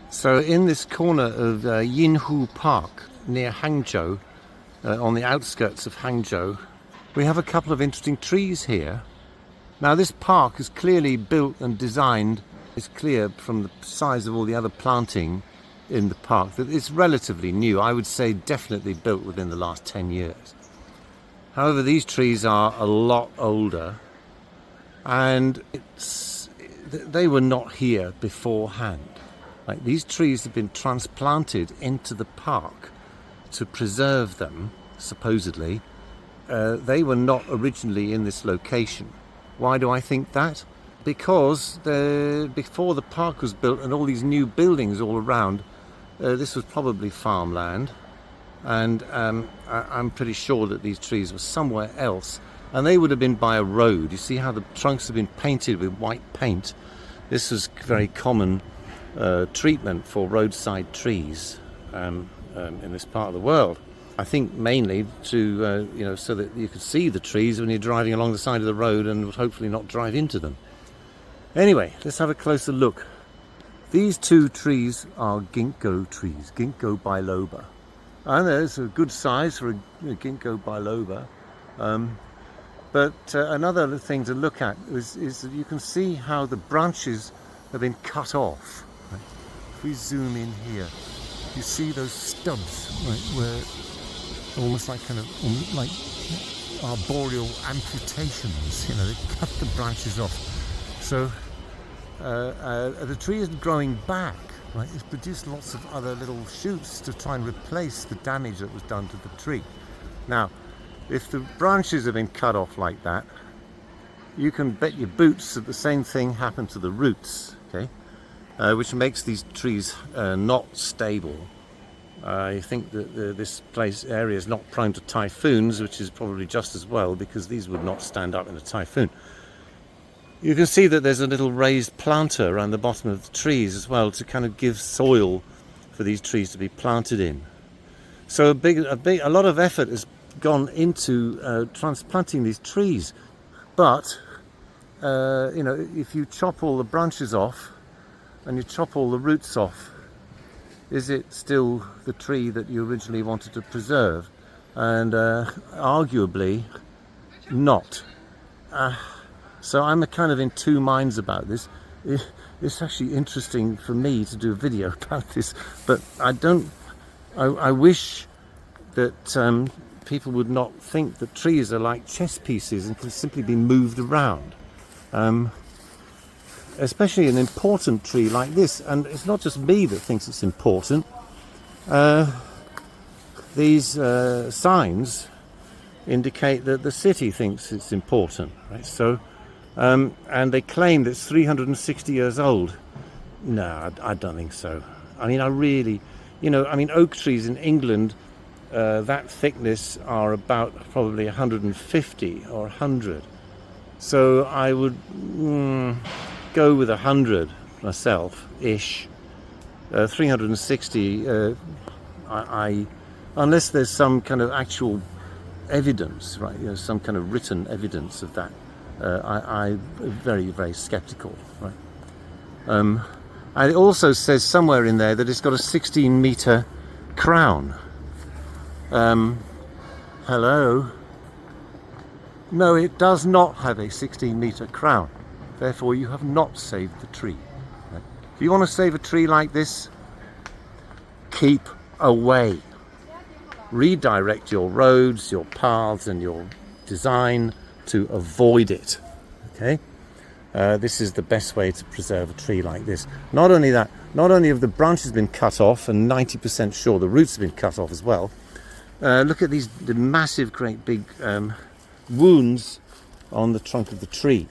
So in this corner of Yinhu Park near Hangzhou, on the outskirts of Hangzhou, we have a couple of interesting trees here. Now this park is clearly built and designed. It's clear from the size of all the other planting in the park that it's relatively new. I would say definitely built within the last 10 years. However, these trees are a lot older, and they were not here beforehand. Like, these trees have been transplanted into the park to preserve them, supposedly. They were not originally in this location. Why do I think that? Because before the park was built and all these new buildings all around, this was probably farmland, and I'm pretty sure that these trees were somewhere else, and they would have been by a road. You see how the trunks have been painted with white paint? This was very common treatment for roadside trees in this part of the world. I think mainly to so that you could see the trees when you're driving along the side of the road and would hopefully not drive into them. Anyway, let's have a closer look. These two trees are ginkgo trees, Ginkgo biloba, and there's a good size for a Ginkgo biloba. But another thing to look at is that you can see how the branches have been cut off. Right? If we zoom in here, you see those stubs, right, where almost like kind of like arboreal amputations. They cut the branches off. So the tree isn't growing back. Right? It's produced lots of other little shoots to try and replace the damage that was done to the tree. Now, if the branches have been cut off like that, you can bet your boots that the same thing happened to the roots, okay? Which makes these trees not stable. I think that this area is not prone to typhoons, which is probably just as well, because these would not stand up in a typhoon. You can see that there's a little raised planter around the bottom of the trees as well, to kind of give soil for these trees to be planted in. So a lot of effort has gone into transplanting these trees, but if you chop all the branches off and you chop all the roots off, is it still the tree that you originally wanted to preserve? And arguably not. So I'm kind of in two minds about this. It's actually interesting for me to do a video about this, but I wish that people would not think that trees are like chess pieces and can simply be moved around. Especially an important tree like this, and it's not just me that thinks it's important. These signs indicate that the city thinks it's important, right? So, and they claim that it's 360 years old. No, I don't think so. I mean, oak trees in England, that thickness are about probably 150 or 100. So I would go with 100 myself-ish. 360, unless there's some kind of actual evidence, right? Some kind of written evidence of that. I'm very, very skeptical, right? And it also says somewhere in there that it's got a 16-meter crown. Hello? No, it does not have a 16-meter crown. Therefore, you have not saved the tree. Right? If you want to save a tree like this, keep away. Redirect your roads, your paths, and your design to avoid it. Okay? This is the best way to preserve a tree like this. Not only that, not only have the branches been cut off, and 90% sure the roots have been cut off as well. Look at the massive, great big wounds on the trunk of the tree.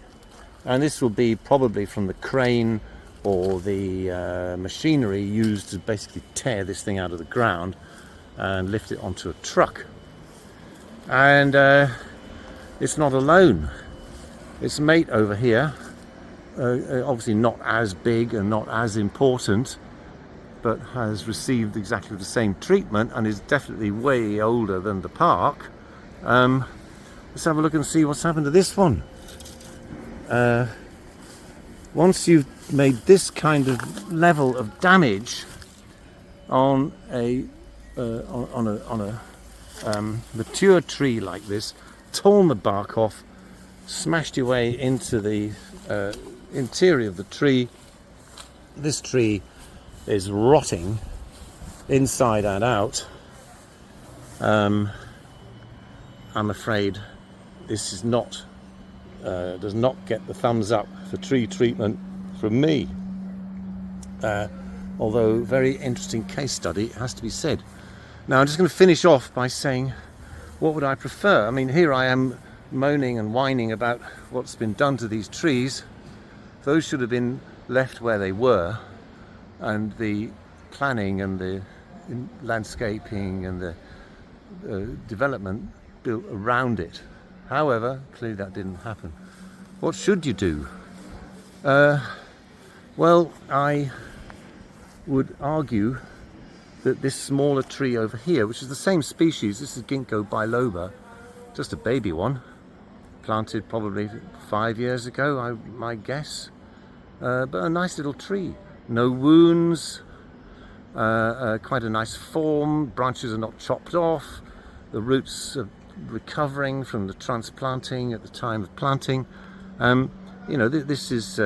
And this will be probably from the crane or the machinery used to basically tear this thing out of the ground and lift it onto a truck. And it's not alone. Its mate over here, obviously not as big and not as important, but has received exactly the same treatment and is definitely way older than the park. Let's have a look and see what's happened to this one. once you've made this kind of level of damage on a mature tree like this, torn the bark off, smashed your way into the interior of the tree, this tree is rotting inside and out. I'm afraid this is not does not get the thumbs up for tree treatment from me. Although very interesting case study, it has to be said. Now I'm just going to finish off by saying, what would I prefer? I mean, here I am moaning and whining about what's been done to these trees. Those should have been left where they were, and the planning and the landscaping and the development built around it. However, clearly that didn't happen. What should you do? Well, I would argue that this smaller tree over here, which is the same species, this is Ginkgo biloba, just a baby one, planted probably 5 years ago, my guess, but a nice little tree. No wounds, quite a nice form, branches are not chopped off, the roots are recovering from the transplanting at the time of planting. You know, this is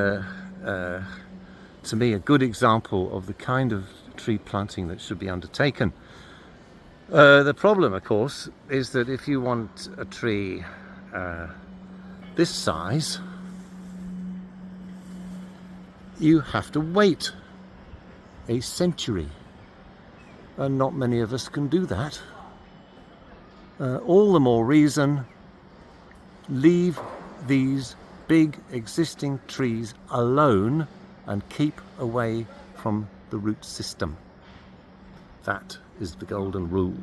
to me a good example of the kind of tree planting that should be undertaken. The problem, of course, is that if you want a tree this size, you have to wait a century, and not many of us can do that. All the more reason, leave these big existing trees alone and keep away from the root system. That is the golden rule.